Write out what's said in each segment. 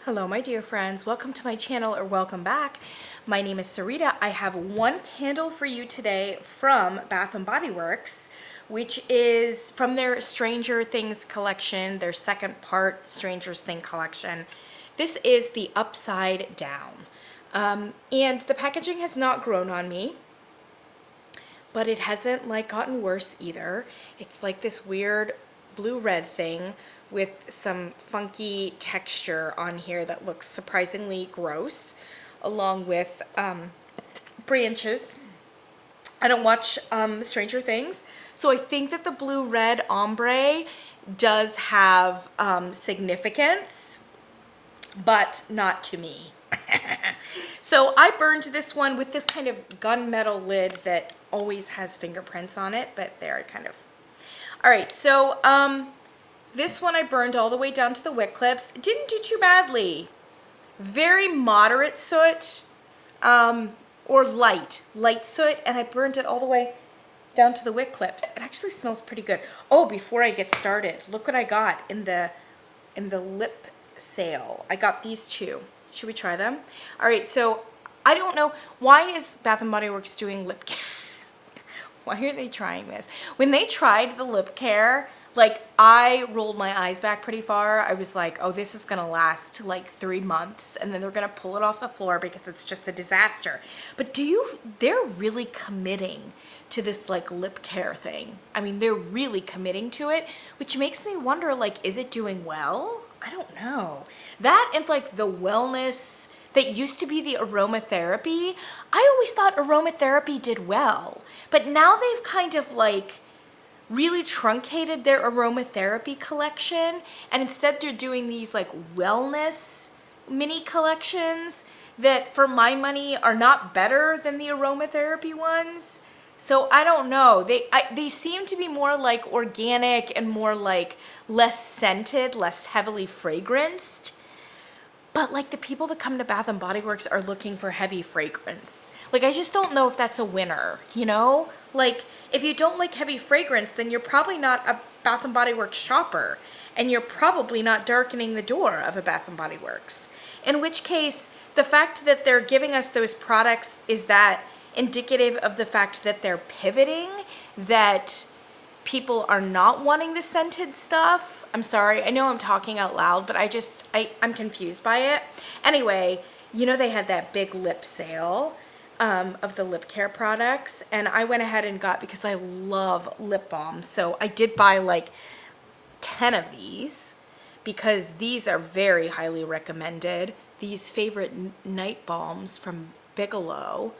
Hello, my dear friends. Welcome to my channel, or welcome back. My name is Sarita. I have one candle for you today from Bath & Body Works, which is from their Stranger Things collection, their second part Stranger Things collection. This is the Upside Down. And the packaging has not grown on me, but it hasn't gotten worse either. It's like this weird blue-red thing with some funky texture on here that looks surprisingly gross, along with branches. I don't watch Stranger Things, so I think that the blue-red ombre does have significance, but not to me. So I burned this one with this kind of gunmetal lid that always has fingerprints on it, but there it kind of... All right, so this one I burned all the way down to the wick clips. It didn't do too badly. Very moderate soot, or light soot, and I burned it all the way down to the wick clips. It actually smells pretty good. Oh, before I get started, look what I got in the lip sale. I got these two. Should we try them? All right, so I don't know, why is Bath & Body Works doing lip care? Why are they trying this? When they tried the lip care, I rolled my eyes back pretty far. I was like, oh, this is gonna last 3 months, and then they're gonna pull it off the floor because it's just a disaster. But they're really committing to this lip care thing. I mean, they're really committing to it, which makes me wonder, is it doing well? I don't know. That and the wellness that used to be the aromatherapy. I always thought aromatherapy did well, but now they've kind of really truncated their aromatherapy collection, and instead they're doing these wellness mini collections that for my money are not better than the aromatherapy ones. So I don't know. They seem to be more organic and more less scented, less heavily fragranced. But the people that come to Bath & Body Works are looking for heavy fragrance. I just don't know if that's a winner, you know? If you don't like heavy fragrance, then you're probably not a Bath & Body Works shopper, and you're probably not darkening the door of a Bath & Body Works. In which case, the fact that they're giving us those products, is that indicative of the fact that they're pivoting, that people are not wanting the scented stuff? I'm sorry, I know I'm talking out loud, but I'm confused by it. Anyway, they had that big lip sale of the lip care products, and I went ahead and got, because I love lip balm, so I did buy 10 of these, because these are very highly recommended. These favorite night balms from Bigelow.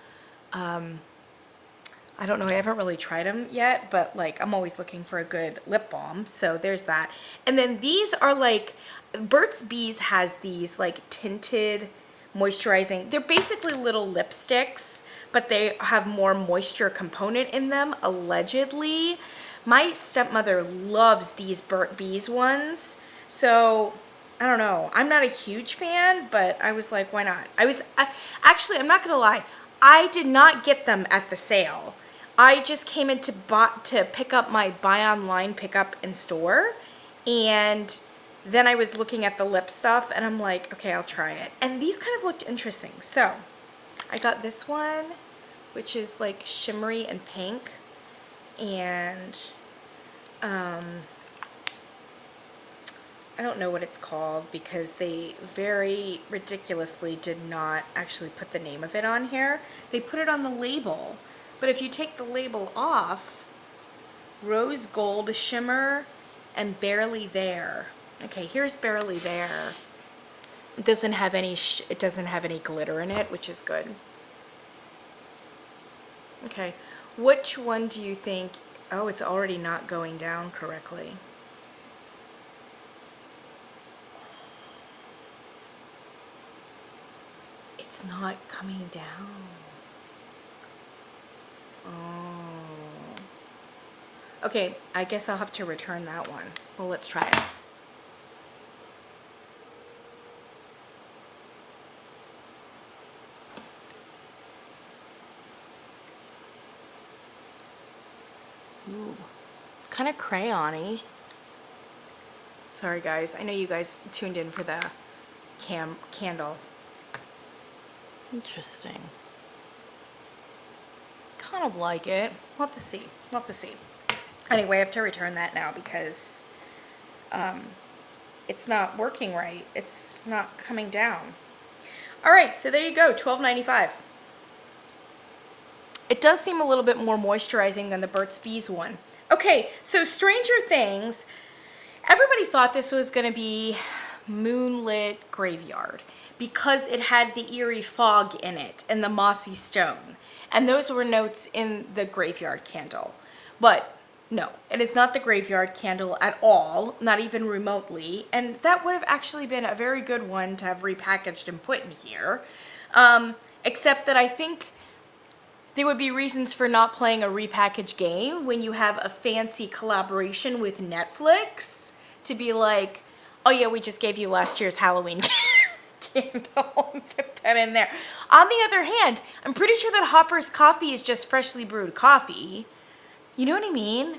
I don't know, I haven't really tried them yet, but I'm always looking for a good lip balm, so there's that. And then these are Burt's Bees has these tinted moisturizing, they're basically little lipsticks, but they have more moisture component in them, allegedly. My stepmother loves these Burt's Bees ones, so I don't know. I'm not a huge fan, but I was like, why not? Actually, I'm not gonna lie, I did not get them at the sale. I just came in to pick up my buy online, pick up in store, and then I was looking at the lip stuff, and I'm like, okay, I'll try it. And these kind of looked interesting. So I got this one, which is shimmery and pink, and I don't know what it's called, because they very ridiculously did not actually put the name of it on here. They put it on the label, but if you take the label off, Rose Gold Shimmer and Barely There. Okay, here's Barely There. It doesn't have any glitter in it, which is good. Okay, which one do you think? Oh, it's already not going down correctly. It's not coming down. Oh. Okay, I guess I'll have to return that one. Well, let's try it. Ooh, kind of crayon-y. Sorry guys, I know you guys tuned in for the candle. Interesting. Kind of like it. We'll have to see. We'll have to see. Anyway, I have to return that now because it's not working right. It's not coming down. All right, so there you go, $12.95. It does seem a little bit more moisturizing than the Burt's Bees one. Okay, so Stranger Things, everybody thought this was going to be Moonlit Graveyard because it had the eerie fog in it and the mossy stone. And those were notes in the graveyard candle. But no, it is not the graveyard candle at all, not even remotely. And that would have actually been a very good one to have repackaged and put in here. Except that I think there would be reasons for not playing a repackaged game when you have a fancy collaboration with Netflix to be like, oh yeah, we just gave you last year's Halloween candle and put that in there. On the other hand, I'm pretty sure that Hopper's coffee is just freshly brewed coffee. You know what I mean?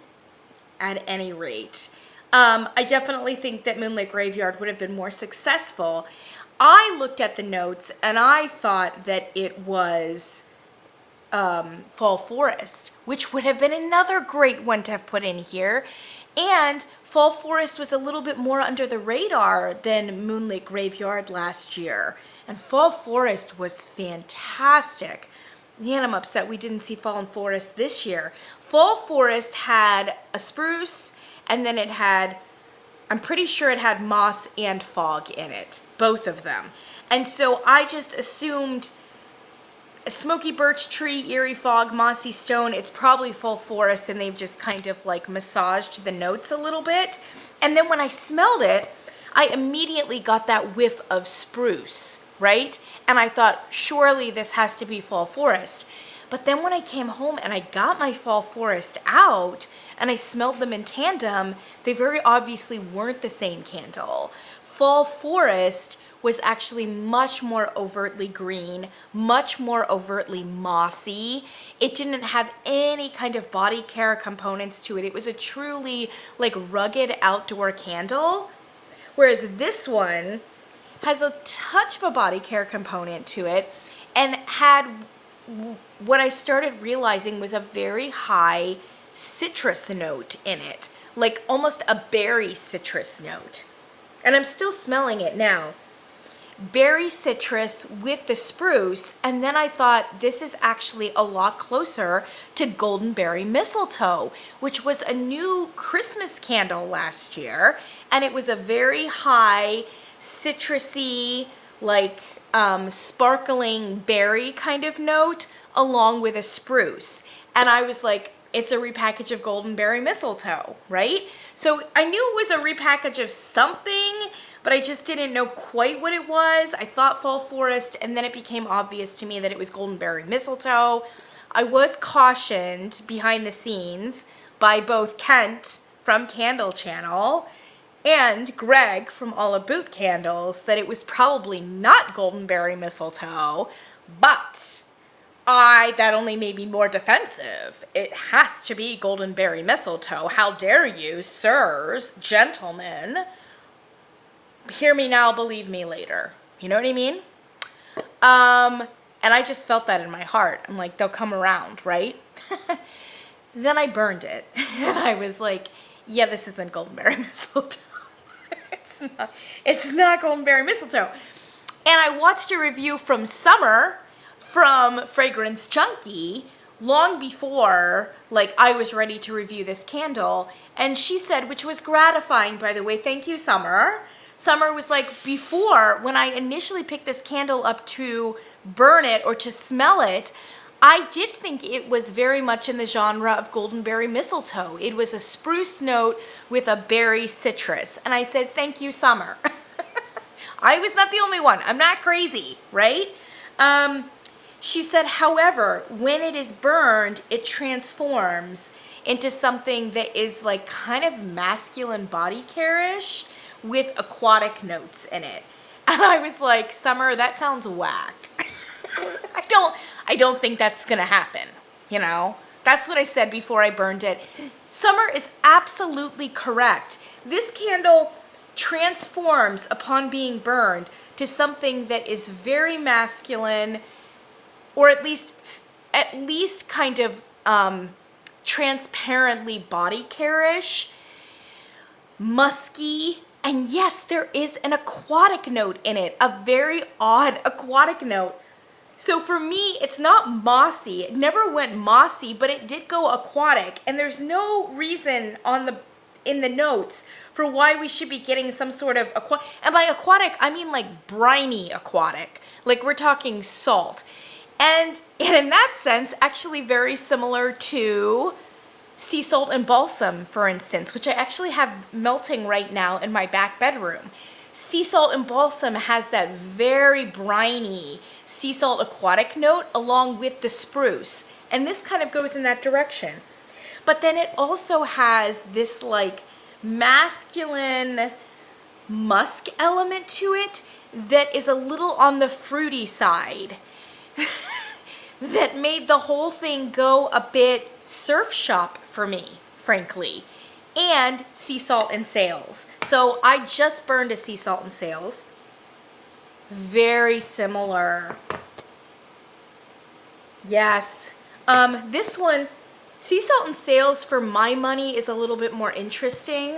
At any rate, I definitely think that Moonlit Graveyard would have been more successful. I looked at the notes and I thought that it was Fall Forest, which would have been another great one to have put in here. And Fall Forest was a little bit more under the radar than Moonlit Graveyard last year. And Fall Forest was fantastic. Man, I'm upset we didn't see Fallen Forest this year. Fall Forest had a spruce, and then it had, I'm pretty sure it had moss and fog in it, both of them. And so I just assumed a smoky birch tree, eerie fog, mossy stone, it's probably Fall Forest, and they've just kind of like massaged the notes a little bit. And then when I smelled it, I immediately got that whiff of spruce, right? And I thought, surely this has to be Fall Forest. But then when I came home and I got my Fall Forest out and I smelled them in tandem, they very obviously weren't the same candle. Fall Forest was actually much more overtly green, much more overtly mossy. It didn't have any kind of body care components to it. It was a truly like rugged outdoor candle. Whereas this one has a touch of a body care component to it and had what I started realizing was a very high citrus note in it, like almost a berry citrus note. And I'm still smelling it now. Berry citrus with the spruce, and then I thought this is actually a lot closer to Golden Berry Mistletoe, which was a new Christmas candle last year, and it was a very high citrusy, like sparkling berry kind of note along with a spruce. And I was like, it's a repackage of Golden Berry Mistletoe, right? So I knew it was a repackage of something, but I just didn't know quite what it was. I thought Fall Forest, and then it became obvious to me that it was Golden Berry Mistletoe. I was cautioned behind the scenes by both Kent from Candle Channel and Greg from All About Candles that it was probably not Golden Berry Mistletoe, but that only made me more defensive. It has to be Golden Berry Mistletoe. How dare you, sirs, gentlemen? Hear me now, believe me later. You know what I mean? And I just felt that in my heart. I'm like, they'll come around, right? Then I burned it. And I was like, yeah, this isn't Golden Berry Mistletoe. It's not Golden Berry Mistletoe. And I watched a review from Summer from Fragrance Junkie long before like I was ready to review this candle. And she said, which was gratifying, by the way, thank you, Summer. Summer was like, before, when I initially picked this candle up to burn it or to smell it, I did think it was very much in the genre of Golden Berry Mistletoe. It was a spruce note with a berry citrus. And I said, thank you, Summer. I was not the only one. I'm not crazy, right? She said, however, when it is burned, it transforms into something that is like kind of masculine body care-ish with aquatic notes in it. And I was like, Summer, that sounds whack. I don't think that's gonna happen, you know? That's what I said before I burned it. Summer is absolutely correct. This candle transforms upon being burned to something that is very masculine, or at least kind of transparently body care-ish, musky, and yes, there is an aquatic note in it, a very odd aquatic note. So for me, it's not mossy. It never went mossy, but it did go aquatic, and there's no reason in the notes for why we should be getting some sort of and by aquatic, I mean like briny aquatic. Like we're talking salt. And in that sense, actually very similar to sea salt and balsam, for instance, which I actually have melting right now in my back bedroom. Sea salt and balsam has that very briny sea salt aquatic note along with the spruce. And this kind of goes in that direction. But then it also has this like masculine musk element to it that is a little on the fruity side. That made the whole thing go a bit surf shop for me, frankly, and sea salt and sails. So I just burned a sea salt and sails. Very similar. Yes. This one, sea salt and sails, for my money, is a little bit more interesting.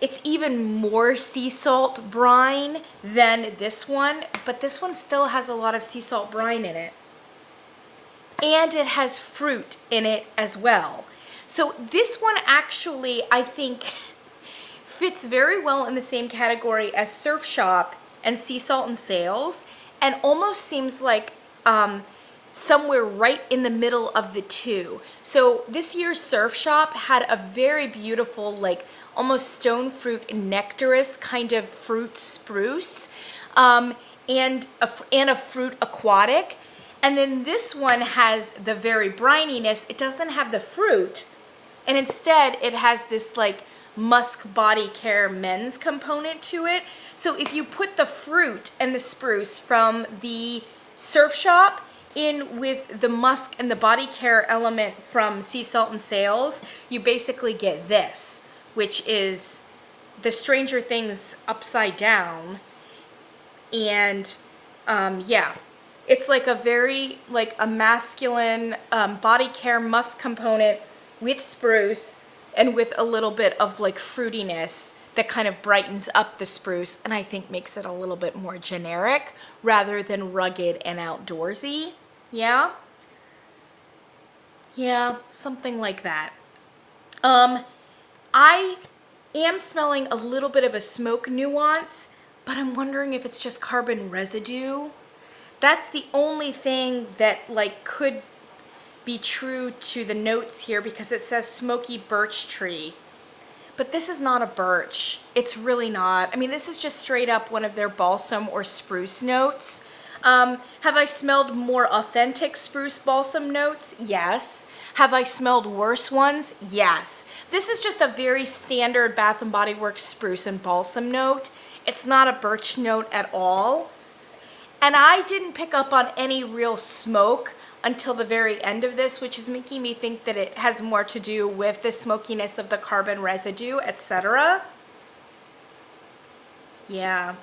It's even more sea salt brine than this one, but this one still has a lot of sea salt brine in it. And it has fruit in it as well. So this one actually, I think, fits very well in the same category as Surf Shop and Sea Salt and Sails, and almost seems like somewhere right in the middle of the two. So this year's Surf Shop had a very beautiful, like almost stone fruit nectarous kind of fruit spruce, and a fruit aquatic. And then this one has the very brininess. It doesn't have the fruit, and instead it has this like musk body care men's component to it. So if you put the fruit and the spruce from the Surf Shop in with the musk and the body care element from Sea Salt and Sails, you basically get this, which is the Stranger Things upside down. And yeah, it's like a very, like a masculine body care musk component with spruce and with a little bit of like fruitiness that kind of brightens up the spruce, and I think makes it a little bit more generic rather than rugged and outdoorsy. Yeah? Yeah, something like that. I am smelling a little bit of a smoke nuance, but I'm wondering if it's just carbon residue. That's the only thing that like could be true to the notes here, because it says smoky birch tree. But this is not a birch. It's really not. I mean, this is just straight up one of their balsam or spruce notes. Have I smelled more authentic spruce balsam notes? Yes. Have I smelled worse ones? Yes. This is just a very standard Bath & Body Works spruce and balsam note. It's not a birch note at all. And I didn't pick up on any real smoke until the very end of this, which is making me think that it has more to do with the smokiness of the carbon residue, etc. Yeah.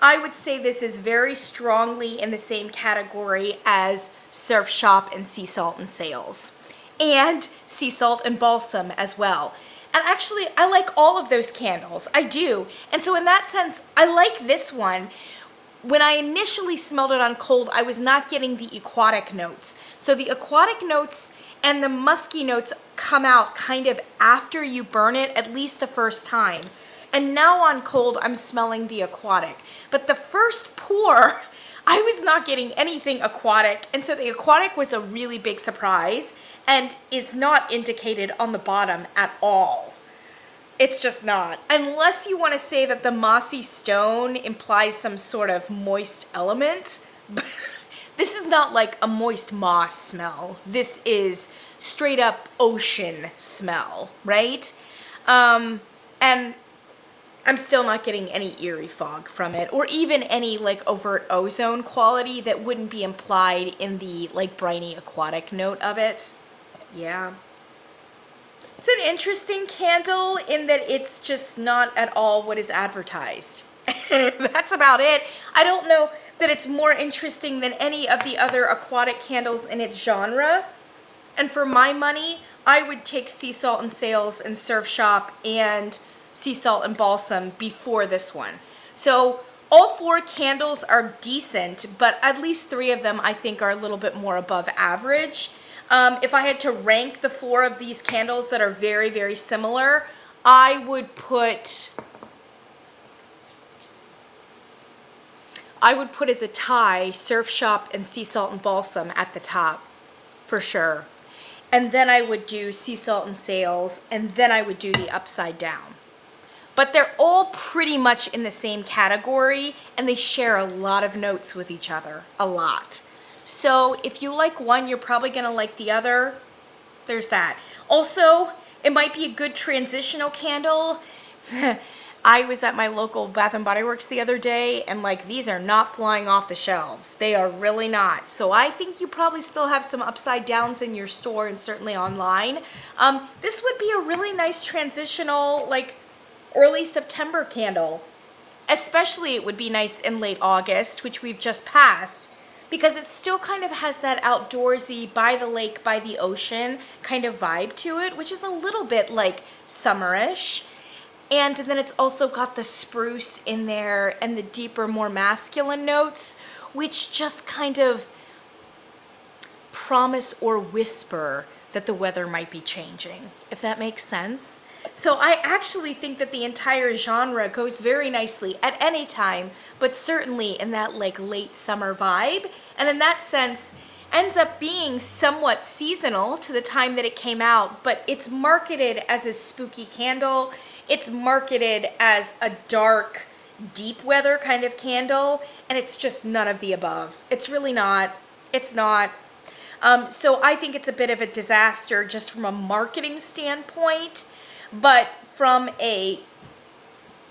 I would say this is very strongly in the same category as Surf Shop and Sea Salt and Sails, and Sea Salt and Balsam as well. And actually, I like all of those candles. I do. And so in that sense, I like this one. When I initially smelled it on cold, I was not getting the aquatic notes. So the aquatic notes and the musky notes come out kind of after you burn it, at least the first time. And now on cold, I'm smelling the aquatic. But the first pour, I was not getting anything aquatic. And so the aquatic was a really big surprise and is not indicated on the bottom at all. It's just not. Unless you want to say that the mossy stone implies some sort of moist element. This is not like a moist moss smell. This is straight up ocean smell, right? And I'm still not getting any eerie fog from it, or even any like overt ozone quality that wouldn't be implied in the like briny aquatic note of it. Yeah. It's an interesting candle in that it's just not at all what is advertised. That's about it. I don't know that it's more interesting than any of the other aquatic candles in its genre. And for my money, I would take Sea Salt and Sails and Surf Shop and Sea Salt and Balsam before this one. So all 4 candles are decent, but at least 3 of them I think are a little bit more above average. If I had to rank the 4 of these candles that are very, very similar, I would put as a tie Surf Shop and Sea Salt and Balsam at the top, for sure. And then I would do Sea Salt and Sails, and then I would do the Upside Down. But they're all pretty much in the same category, and they share a lot of notes with each other, a lot. So if you like one, you're probably gonna like the other. There's that. Also, it might be a good transitional candle. I was at my local Bath & Body Works the other day, and like, these are not flying off the shelves. They are really not. So I think you probably still have some upside downs in your store and certainly online. This would be a really nice transitional, like, early September candle. Especially it would be nice in late August, which we've just passed, because it still kind of has that outdoorsy, by the lake, by the ocean kind of vibe to it, which is a little bit like summerish. And then it's also got the spruce in there and the deeper, more masculine notes, which just kind of promise or whisper that the weather might be changing, if that makes sense. So I actually think that the entire genre goes very nicely at any time, but certainly in that like late summer vibe. And in that sense, ends up being somewhat seasonal to the time that it came out, but it's marketed as a spooky candle. It's marketed as a dark, deep weather kind of candle, and it's just none of the above. It's really not. It's not. So I think it's a bit of a disaster just from a marketing standpoint, but from a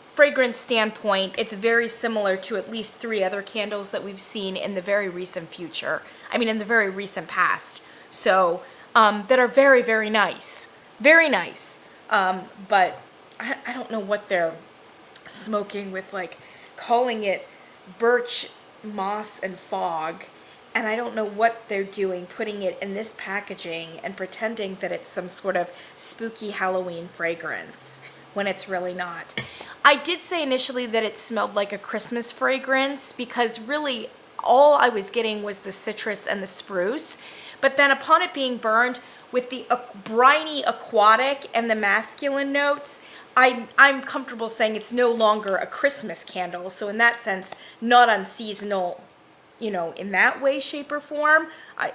fragrance standpoint, it's very similar to at least 3 other candles that we've seen in the very recent future. I mean, in the very recent past. So, that are very, very nice. Very nice. But I don't know what they're smoking with, like calling it birch, moss, and fog. And I don't know what they're doing, putting it in this packaging and pretending that it's some sort of spooky Halloween fragrance when it's really not. I did say initially that it smelled like a Christmas fragrance because really all I was getting was the citrus and the spruce. But then upon it being burned with the briny aquatic and the masculine notes, I'm comfortable saying it's no longer a Christmas candle. So in that sense, not unseasonal, you know, in that way, shape, or form.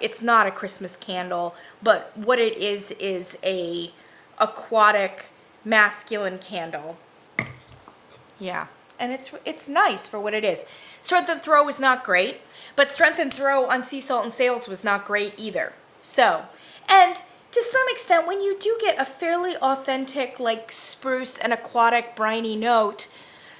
It's not a Christmas candle, but what it is a aquatic masculine candle. Yeah, and it's nice for what it is. Strength and Throw was not great, but Strength and Throw on Sea Salt and Sails was not great either. So, and to some extent, when you do get a fairly authentic, like spruce and aquatic briny note,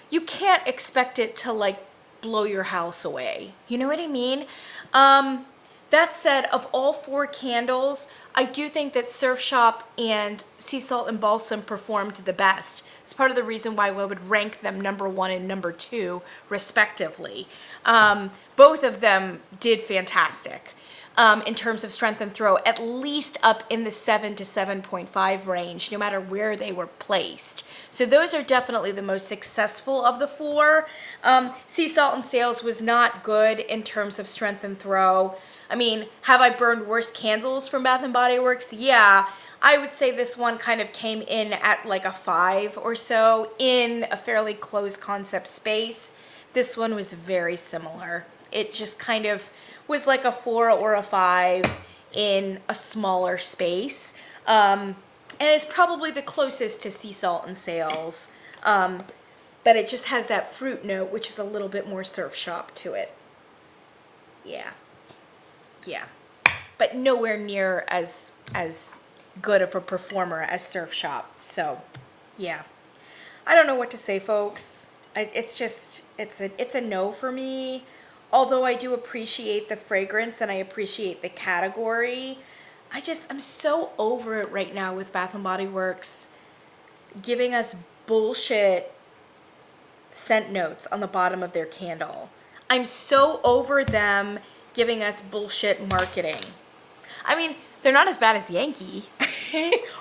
you can't expect it to like blow your house away. You know what I mean? That said, of all 4 candles, I do think that Surf Shop and Sea Salt and Balsam performed the best. It's part of the reason why I would rank them number 1 and number 2, respectively. Both of them did fantastic in terms of Strength and Throw, at least up in the 7 to 7.5 range, no matter where they were placed. So those are definitely the most successful of the 4. Sea Salt and Sails was not good in terms of Strength and Throw. I mean, have I burned worse candles from Bath & Body Works? Yeah. I would say this one kind of came in at like a 5 or so in a fairly closed concept space. This one was very similar. It just kind of was like a 4 or a 5 in a smaller space. And it's probably the closest to Sea Salt and Sails. But it just has that fruit note, which is a little bit more Surf Shop to it. Yeah. Yeah. But nowhere near as good of a performer as Surf Shop. So, yeah. I don't know what to say, folks. It's just, it's a no for me. Although I do appreciate the fragrance and I appreciate the category, I'm so over it right now with Bath and Body Works giving us bullshit scent notes on the bottom of their candle. I'm so over them giving us bullshit marketing. I mean, they're not as bad as Yankee.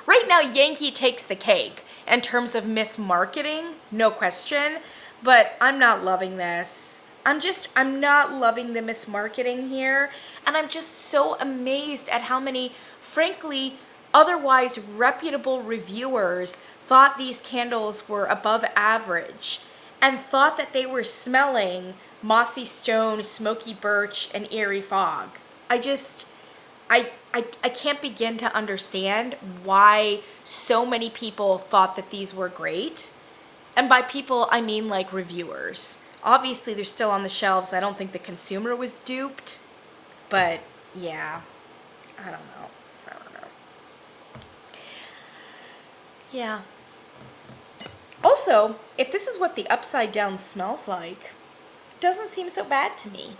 Right now, Yankee takes the cake in terms of mismarketing, no question. But I'm not loving this. I'm not loving the mismarketing here. And I'm just so amazed at how many, frankly, otherwise reputable reviewers thought these candles were above average and thought that they were smelling mossy stone, smoky birch, and eerie fog. I can't begin to understand why so many people thought that these were great. And by people, I mean like reviewers. Obviously, they're still on the shelves. I don't think the consumer was duped. But yeah, I don't know. Yeah. Also, if this is what the upside down smells like, it doesn't seem so bad to me.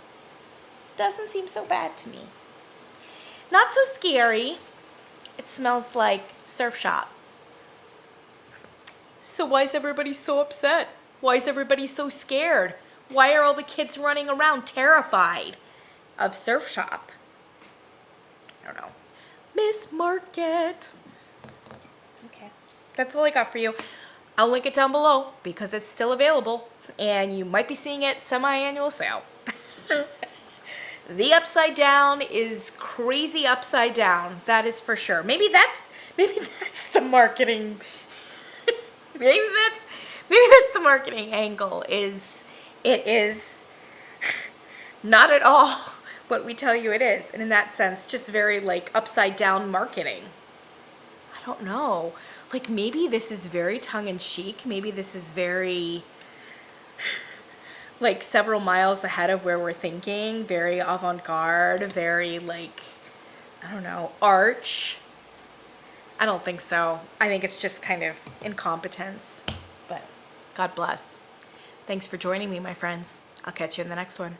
Doesn't seem so bad to me. Not so scary. It smells like Surf Shop. So why is everybody so upset? Why is everybody so scared? Why are all the kids running around terrified of Surf Shop? I don't know. Miss Market. Okay. That's all I got for you. I'll link it down below because it's still available and you might be seeing it semi-annual sale. The upside down is crazy upside down. That is for sure. Maybe that's the marketing. maybe that's the marketing angle. It is not at all what we tell you it is, and in that sense, just very like upside down marketing. I don't know. Like maybe this is very tongue in cheek. Maybe this is very like several miles ahead of where we're thinking, very avant-garde, very like, I don't know, arch. I don't think so. I think it's just kind of incompetence, but God bless. Thanks for joining me, my friends. I'll catch you in the next one.